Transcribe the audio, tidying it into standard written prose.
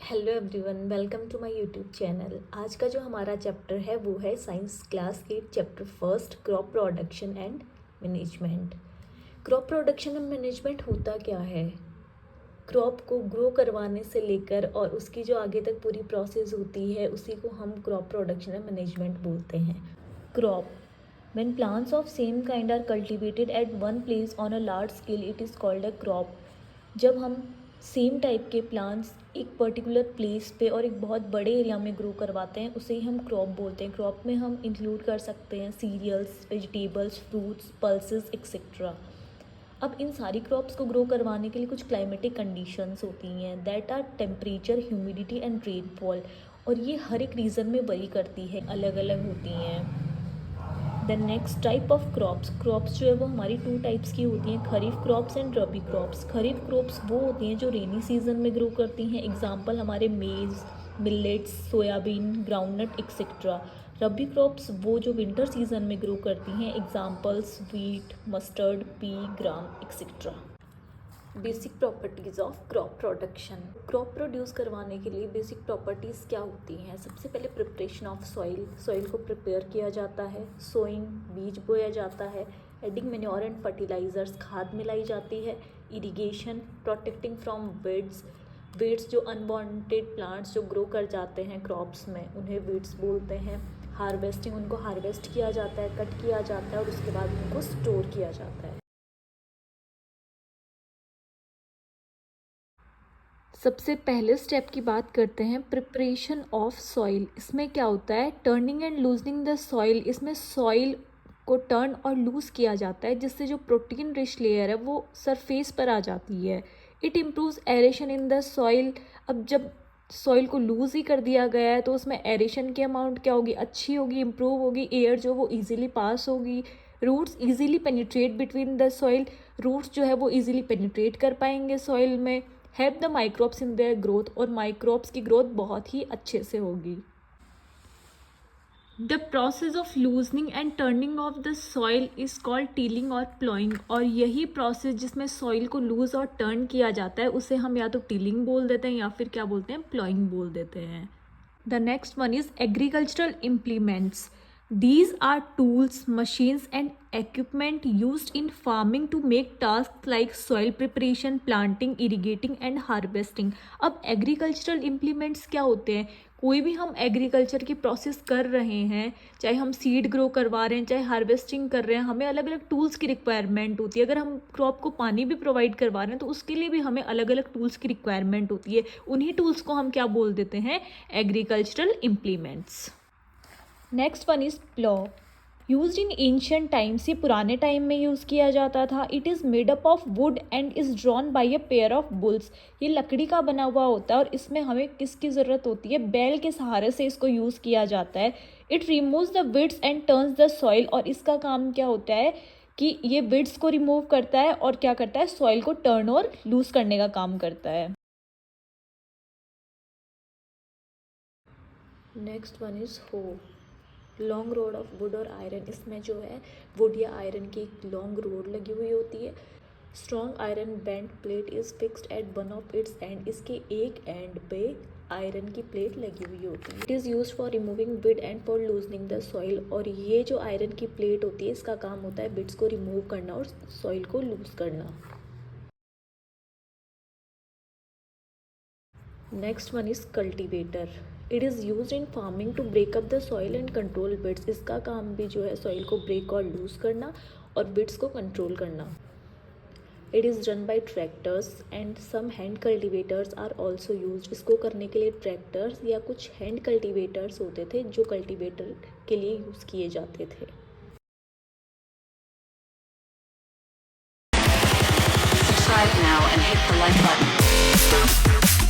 Hello everyone, welcome to my YouTube channel. आज का जो हमारा चैप्टर है वो है science class 8 chapter first, crop production and management. Crop production and management होता क्या है? क्रॉप को ग्रो करवाने से लेकर और उसकी जो आगे तक पूरी प्रोसेस होती है उसी को हम क्रॉप प्रोडक्शन एंड मैनेजमेंट बोलते हैं। Crop, when plants of same kind are cultivated at one place on a large scale, it is called a crop। जब हम सेम टाइप के प्लांट्स एक पर्टिकुलर प्लेस पे और एक बहुत बड़े एरिया में ग्रो करवाते हैं उसे ही हम क्रॉप बोलते हैं। क्रॉप में हम इंक्लूड कर सकते हैं cereals, vegetables, fruits, pulses etcetera. अब इन सारी क्रॉप्स को ग्रो करवाने के लिए कुछ क्लाइमेटिक कंडीशंस होती हैं, that are temperature, humidity and rainfall, और ये हर एक रीजन में वरी करती है, अलग अलग होती हैं। The next type of crops जो है वो हमारी टू टाइप्स की होती हैं, kharif crops and rabi crops. Kharif crops वो होती हैं जो रेनी सीजन में ग्रो करती हैं, एग्जाम्पल हमारे मेज़, मिलेट्स, सोयाबीन, ग्राउंडनट एक्सेट्रा। रबी क्रॉप्स वो जो विंटर सीजन में ग्रो करती हैं, examples wheat, mustard, P, gram etcetera. Basic properties of crop production. Crop produce करवाने के लिए बेसिक प्रॉपर्टीज़ क्या होती हैं? सबसे पहले प्रिपरेशन ऑफ सॉइल को प्रिपेयर किया जाता है, सोइंग, बीज बोया जाता है, एडिंग मैन्योर एंड फर्टिलाइजर्स, खाद मिलाई जाती है, इरिगेशन, प्रोटेक्टिंग फ्रॉम वीड्स जो अनवांटेड प्लांट्स जो ग्रो कर जाते हैं क्रॉप्स में उन्हें वीड्स बोलते हैं, हार्वेस्टिंग, उनको हार्वेस्ट किया जाता है, कट किया जाता है और उसके बाद उनको स्टोर किया जाता है। सबसे पहले स्टेप की बात करते हैं, प्रिपरेशन ऑफ सॉइल। इसमें क्या होता है? Turning and loosening the soil. इसमें सॉइल को टर्न और लूज़ किया जाता है जिससे जो प्रोटीन रिच लेयर है वो सरफेस पर आ जाती है। It improves aeration in the soil. अब जब सॉइल को लूज़ ही कर दिया गया है तो उसमें एरेशन की अमाउंट क्या होगी? अच्छी होगी, इम्प्रूव होगी, एयर जो वो ईजिली पास होगी, roots easily penetrate between the soil. Roots जो है वो ईजिली पेनिट्रेट कर पाएंगे सॉइल में, help the microbes in their growth, और माइक्रोब्स की ग्रोथ बहुत ही अच्छे से होगी। The process of loosening and turning of the soil is called tilling और प्लॉइंग। और यही प्रोसेस जिसमें सॉइल को लूज और टर्न किया जाता है उसे हम या तो टीलिंग बोल देते हैं या फिर क्या बोलते हैं? प्लॉइंग बोल देते हैं। The next one is agricultural implements. These are tools, machines and equipment used in farming to make tasks like soil preparation, planting, irrigating and harvesting। अब agricultural implements क्या होते हैं? कोई भी हम एग्रीकल्चर की प्रोसेस कर रहे हैं, चाहे हम सीड ग्रो करवा रहे हैं, चाहे हार्वेस्टिंग कर रहे हैं, हमें अलग अलग टूल्स की रिक्वायरमेंट होती है। अगर हम क्रॉप को पानी भी प्रोवाइड करवा रहे हैं तो उसके लिए भी हमें अलग अलग टूल्स की रिक्वायरमेंट होती है। उन्हीं टूल्स को हम क्या बोल देते हैं? Agricultural implements. Next one is plough. Use in ancient times. ये पुराने टाइम में यूज़ किया जाता था। It is made up of would and is drawn by a pair of bulls. ये लकड़ी का बना हुआ होता है और इसमें हमें किसकी ज़रूरत होती है? बैल के सहारे से इसको यूज़ किया जाता है। It removes the weeds and turns the soil. और इसका काम क्या होता है कि ये विड्स को रिमूव करता है और क्या करता है? सॉइल को टर्न और लूज करने का काम करता है। नेक्स्ट वन इज हो। लॉन्ग रोड ऑफ वुड और आयरन। इसमें जो है वुड या आयरन की एक लॉन्ग रोड लगी हुई होती है। Strong iron bend plate is fixed at one of its and. इसके एक एंड पे आयरन की प्लेट लगी हुई होती है। It is use for removing bid and for loosening the soil. और ये जो आयरन की प्लेट होती है इसका काम होता है बिड्स को रिमूव करना और सॉइल को लूज करना। Next one is cultivator. It is use in farming to break up the soil and control bits. इसका काम भी जो है सॉइल को ब्रेक और लूज करना और बिट्स को कंट्रोल करना। It is run by tractors and some hand cultivators are also use. इसको करने के लिए ट्रैक्टर्स या कुछ हैंड कल्टिवेटर्स होते थे जो कल्टिवेटर के लिए यूज़ किए जाते थे। Subscribe now and hit the like button.